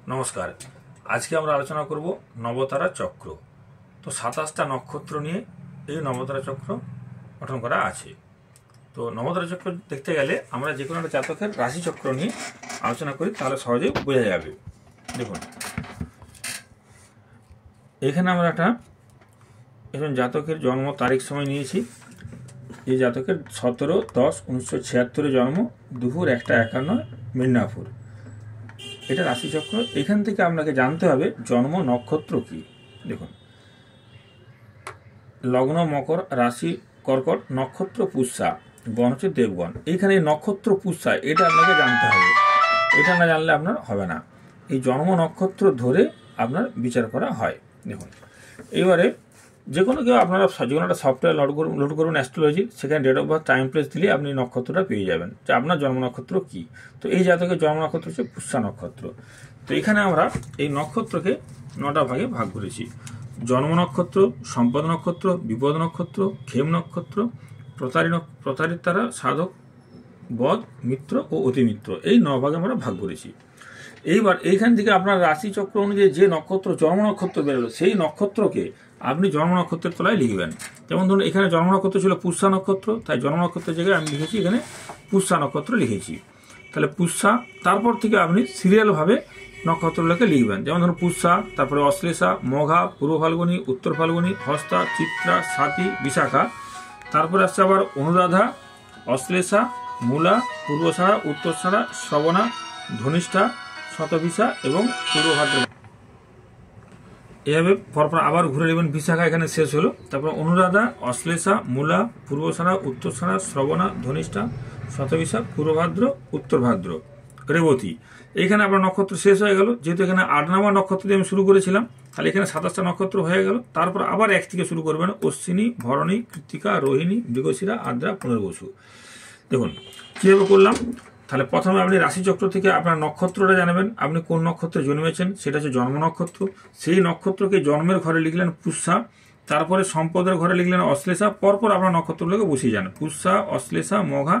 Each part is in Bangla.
নমস্কার। আজকে আমরা আলোচনা করব নবতারা চক্র। তো 27টা নক্ষত্র নিয়ে এই নবতারা চক্র গঠন করা আছে। তো নবতারা চক্র দেখতে গেলে আমরা যে কোনো একটা জাতকের রাশি চক্র নিয়ে আলোচনা করি, তাহলে সহজে বোঝা যাবে। দেখুন, এখানে আমরা একটা এখন জাতকের জন্ম তারিখ সময় নিয়েছি। এই জাতকের 17-10-1976 জন্ম, দুপুর 1:51 মিদনাপুর। এটা রাশিচক্র। এখান থেকে আপনাকে জানতে হবে জন্ম নক্ষত্র কি। দেখুন, লগ্ন মকর, রাশি কর্কট, নক্ষত্র পুষ্যা, গণ হচ্ছে দেবগণ। এইখানে নক্ষত্র পুষ্যা এটা আপনাকে জানতে হবে, এটা না জানলে আপনার হবে না। এই জন্ম নক্ষত্র ধরে আপনার বিচার করা হয়। দেখুন, এবারে যে কোনো কেউ আপনারা যে কোনো একটা সফটওয়্যার লোড করুন অ্যাস্ট্রোলজি, সেখানে date of birth, time place দিলে আপনি নক্ষত্রটা পেয়ে যাবেন যে আপনার জন্ম নক্ষত্র কী। তো এই জাতকের জন্ম নক্ষত্র হচ্ছে পুষ্যা নক্ষত্র। তো এখানে আমরা এই নক্ষত্রকে 9টা ভাগে ভাগ করেছি। জন্ম নক্ষত্র, সম্পদ নক্ষত্র, বিপদ নক্ষত্র, ক্ষেম নক্ষত্র, প্রতারিতারা, সাধক, বধ, মিত্র ও অতিমিত্র, এই 9 ভাগে আমরা ভাগ করেছি। এইবার এইখান থেকে আপনার রাশিচক্র অনুযায়ী যে নক্ষত্র জন্ম নক্ষত্র বেরোলো, সেই নক্ষত্রকে আপনি জন্ম নক্ষত্রের তলায় লিখবেন। যেমন ধরুন, এখানে জন্ম নক্ষত্র ছিল পুষ্যা নক্ষত্র, তাই জন্ম নক্ষত্রের জায়গায় আমি লিখেছি এখানে পুষ্যা নক্ষত্র লিখেছি। তাহলে পুষ্যা, তারপর থেকে আপনি সিরিয়ালভাবে নক্ষত্রগুলোকে লিখবেন। যেমন ধরুন পুষ্যা, তারপরে অশ্লেষা, মঘা, পূর্ব ফাল্গুনী, উত্তর ফাল্গুনী, হস্তা, চিত্রা, স্বাতী, বিশাখা। তারপরে আসছে আবার অনুরাধা, অশ্লেষা, মূলা, পূর্বসারা, উত্তরসারা, শ্রবণা, ধনিষ্ঠা, শতভিসা এবং পূর্বভাদ্র। এভাবে পরপর আবার ঘুরে নেবেন। বিশাখা এখানে শেষ হলো, তারপর অনুরাধা, অশ্লেষা, মূলা, পূর্বসারা, উত্তরসারা, শ্রবণা, ধনিষ্ঠা, শতভিসা, পূর্বভাদ্র, উত্তরভাদ্র, রেবতী। এইখানে আপনার নক্ষত্র শেষ হয়ে গেল। যেহেতু এখানে 8 নম্বর নক্ষত্র দিয়ে আমি শুরু করেছিলাম, তাহলে এখানে 27টা নক্ষত্র হয়ে গেল। তারপর আবার 1 থেকে শুরু করবেন। অশ্বিনী, ভরণী, কৃত্তিকা, রোহিণী, মৃগশিরা, আদ্রা, পুনর্বসু। দেখুন কীভাবে করলাম। তাহলে প্রথমে আপনি রাশিচক্র থেকে আপনার নক্ষত্রটা জানাবেন, আপনি কোন নক্ষত্রে জন্মেছেন, সেটা হচ্ছে জন্ম নক্ষত্র। সেই নক্ষত্রকে জন্মের ঘরে লিখলেন পুষ্যা, তারপরে সম্পদের ঘরে লিখলেন অশ্লেষা। পরপর আপনার নক্ষত্রগুলোকে বসিয়ে যান, পুষ্যা, অশ্লেষা, মঘা।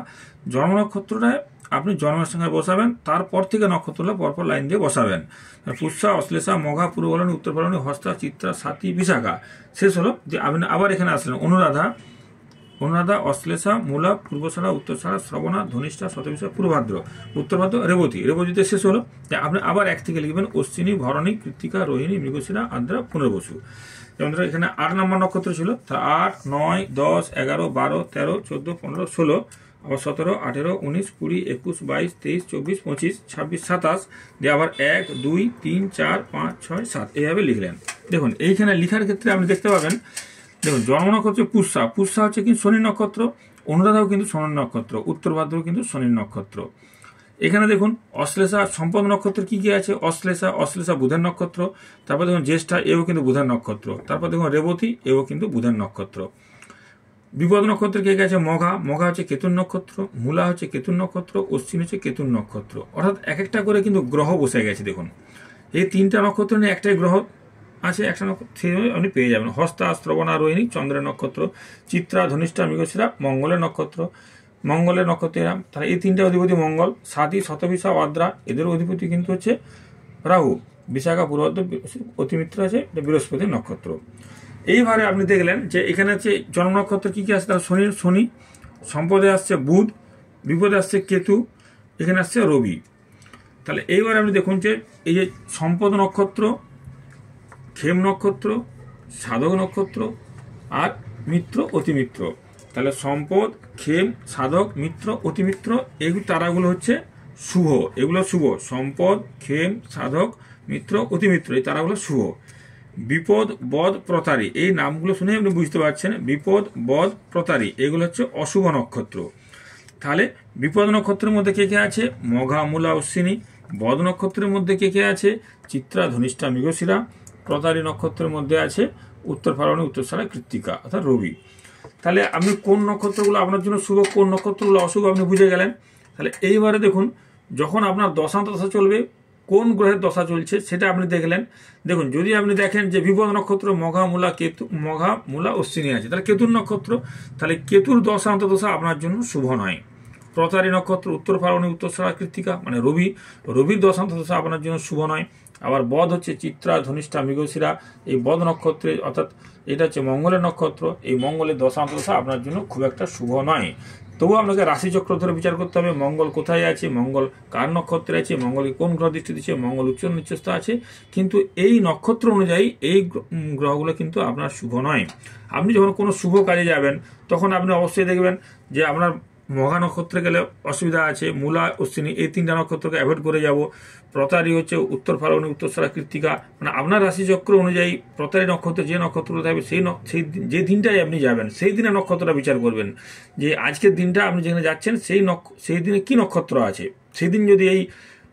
জন্ম নক্ষত্রটা আপনি জন্মের সঙ্গে বসাবেন, তারপর থেকে নক্ষত্রগুলো পরপর লাইন দিয়ে বসাবেন। পুষ্যা, অশ্লেষা, মঘা, পূর্ব ফাল্গুনী, উত্তর ফাল্গুনী, হস্তা, চিত্রা, স্বাতী, বিশাখা। শেষ হলো যে আপনি আবার এখানে আসলেন অনুরাধা, অশ্লেষা, মূলা, পূর্বসারা, উত্তরসারা, শ্রবণা, ধনিষ্ঠা, শতভিসা, পূর্বভাদ্র, উত্তরভাদ্র, রেবতী। রেবতীতে শেষ হলো। আপনি আবার 1 থেকে লিখবেন অশ্বিনী, ভরণী, কৃত্তিকা, রোহিণী, মৃগশিরা, আদ্রা, পুনর্বসু। যেমন ধরো এখানে 8 নম্বর নক্ষত্র ছিল, তা 8, 9, 10, 11, 12, 13, 14, 15, 16, আবার 17, 18, 19, 20, 21, 22, 23, 24, 25, 26, 27, দিয়ে আবার 1, 2, 3, 4, 5, 6, 7 এইভাবে লিখলেন। দেখুন এইখানে লিখার ক্ষেত্রে আপনি দেখতে পাবেন, দেখুন জন্ম নক্ষত্র পুষ্যা, পুষ্যা হচ্ছে কিন্তু শনি নক্ষত্র, অনুরাধাও কিন্তু শনি নক্ষত্র, উত্তরভাদ্র কিন্তু শনি নক্ষত্র। এখানে দেখুন অশ্লেষা, সম্পদ নক্ষত্র কি কি আছে, অশ্লেষা বুধের নক্ষত্র। তারপর দেখুন জ্যেষ্ঠা, এও কিন্তু বুধের নক্ষত্র। তারপর দেখুন রেবতী, এও কিন্তু বুধের নক্ষত্র। বিপদ নক্ষত্র কে আছে, মঘা হচ্ছে কেতুর নক্ষত্র, মূলা হচ্ছে কেতুর নক্ষত্র, অশ্বিনী হচ্ছে কেতুর নক্ষত্র। অর্থাৎ এক একটা করে কিন্তু গ্রহ বসে গেছে। দেখুন এই 3টা নক্ষত্র নিয়ে একটাই গ্রহ আছে, একটা নক্ষত্র আপনি পেয়ে যাবেন। হস্তা, শ্রবণা, রোহিণী চন্দ্রের নক্ষত্র, চিত্রা, ধনিষ্ঠা, মৃগশিরা মঙ্গলের নক্ষত্র। মঙ্গলের নক্ষত্র এরাম। তাহলে এই 3টে অধিপতি মঙ্গল। স্বাতী, শতভিসা, আদ্রা, এদের অধিপতি কিন্তু হচ্ছে রাহু। বিশাখা, পূর্বভাদ্র, অতিমিত্র আছে, এটা বৃহস্পতির নক্ষত্র। এইভাবে আপনি দেখলেন যে এখানে হচ্ছে জন্ম নক্ষত্র কি কি আসছে, তাহলে শনি, সম্পদে আসছে বুধ, বিপদে আসছে কেতু, এখানে আসছে রবি। তাহলে এইবার আপনি দেখুন যে এই যে সম্পদ নক্ষত্র, ক্ষেম নক্ষত্র, সাধক নক্ষত্র আর মিত্র, অতিমিত্র। তাহলে সম্পদ, ক্ষেম, সাধক, মিত্র, অতিমিত্র, এই তারাগুলো হচ্ছে শুভ, এগুলো শুভ। সম্পদ, ক্ষেম, সাধক, মিত্র, অতিমিত্র, এই তারাগুলো শুভ। বিপদ, বধ, প্রতারী, এই নামগুলো শুনে আপনি বুঝতে পারছেন, বিপদ, বধ, প্রতারী এগুলো হচ্ছে অশুভ নক্ষত্র। তাহলে বিপদ নক্ষত্রের মধ্যে কে কে আছে, মঘা, মূলা, অশ্বিনী। বধ নক্ষত্রের মধ্যে কে কে আছে, চিত্রা, ধনিষ্ঠা, মৃগশিরা। প্রতারী নক্ষত্রের মধ্যে আছে উত্তর ফাল্গুনী, উত্তরসারা, কৃত্তিকা অর্থাৎ রবি। তাহলে আপনি কোন নক্ষত্রগুলো আপনার জন্য শুভ, কোন নক্ষত্রগুলো অশুভ আপনি বুঝে গেলেন। তাহলে এইবারে দেখুন, যখন আপনার দশা চলবে, কোন গ্রহের দশা চলছে সেটা আপনি দেখলেন। দেখুন যদি আপনি দেখেন যে বিপদ নক্ষত্র মঘা, মূলা, অশ্বিনী আছে, তাহলে কেতুর নক্ষত্র, তাহলে কেতুর দশা আপনার জন্য শুভ নয়। প্রতারী নক্ষত্র উত্তর ফাল্গুনী উত্তরসরা কৃত্তিকা মানে রবি, রবির দশান্ত দশা আপনার জন্য শুভ নয়। আবার বদ হচ্ছে চিত্রা ধনিষ্ঠা মৃগশিরা, এই বদ নক্ষত্রে অর্থাৎ এটা হচ্ছে মঙ্গলের নক্ষত্র, এই মঙ্গলের দশান্ত দশা আপনার জন্য খুব একটা শুভ নয়। তবুও আপনাকে রাশিচক্র ধরে বিচার করতে হবে মঙ্গল কোথায় আছে, মঙ্গল কার নক্ষত্রে আছে, মঙ্গলকে কোন গ্রহ দৃষ্টি দিচ্ছে, মঙ্গল উচ্চ নিচস্থ আছে, কিন্তু এই নক্ষত্র অনুযায়ী এই গ্রহগুলো কিন্তু আপনার শুভ নয়। আপনি যখন কোনো শুভ কাজে যাবেন তখন আপনি অবশ্যই দেখবেন যে আপনার মঘা নক্ষত্রে গেলে অসুবিধা আছে, মূলা অশ্বিনী এই তিনটা নক্ষত্রকে অ্যাভয়েড করে যাব। প্রতারী হচ্ছে উত্তর ফাল্গুনী উত্তরসরা কৃত্তিকা, মানে আপনার রাশিচক্র অনুযায়ী প্রতারী নক্ষত্রে যে নক্ষত্রগুলো থাকবে সেই যে দিনটাই আপনি যাবেন সেই দিনে নক্ষত্রটা বিচার করবেন যে আজকের দিনটা আপনি যেখানে যাচ্ছেন সেই দিনে কি নক্ষত্র আছে। সেই দিন যদি এই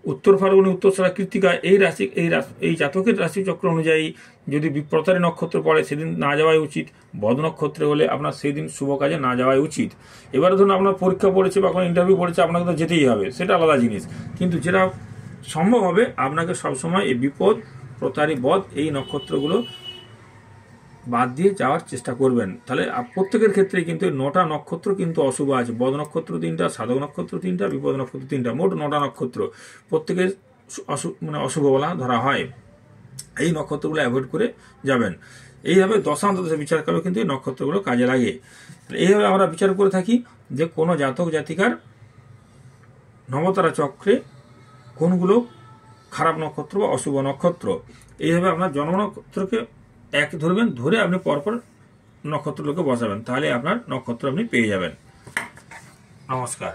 উত্তর ফাল্গুনী উত্তরসরা কৃত্তিকা এই জাতকের রাশিচক্র অনুযায়ী যদি প্রতারী নক্ষত্র পড়ে সেদিন না যাওয়াই উচিত। বদ নক্ষত্রে হলে আপনার সেই দিন শুভ কাজে না যাওয়াই উচিত। এবারে ধরুন আপনার পরীক্ষা পড়েছে বা কোনো ইন্টারভিউ পড়েছে, আপনাকে তো যেতেই হবে, সেটা আলাদা জিনিস, কিন্তু যেটা সম্ভব হবে আপনাকে সবসময় এই বিপদ প্রতারী বদ এই নক্ষত্রগুলো বাদ দিয়ে যাওয়ার চেষ্টা করবেন। তাহলে প্রত্যেকের ক্ষেত্রে কিন্তু 9টা নক্ষত্র কিন্তু অশুভ আছে। বদ নক্ষত্র 3টা, সাধক নক্ষত্র 3টা, বিপদ নক্ষত্র 3টা, মোট 9টা নক্ষত্র প্রত্যেকের অশুভ বলা ধরা হয়। এই নক্ষত্রগুলো অ্যাভয়েড করে যাবেন। এইভাবে দশান্ত দশা বিচার করেও কিন্তু এই নক্ষত্রগুলো কাজে লাগে। এইভাবে আমরা বিচার করে থাকি যে কোনো জাতক জাতিকার নবতারা চক্রে কোনগুলো খারাপ নক্ষত্র বা অশুভ নক্ষত্র। এইভাবে আপনার জন্ম নক্ষত্রকে এক ধরবেন, ধরে আপনি পরপর নক্ষত্রগুলোকে বসাবেন, তাহলে আপনার নক্ষত্র আপনি পেয়ে যাবেন। নমস্কার।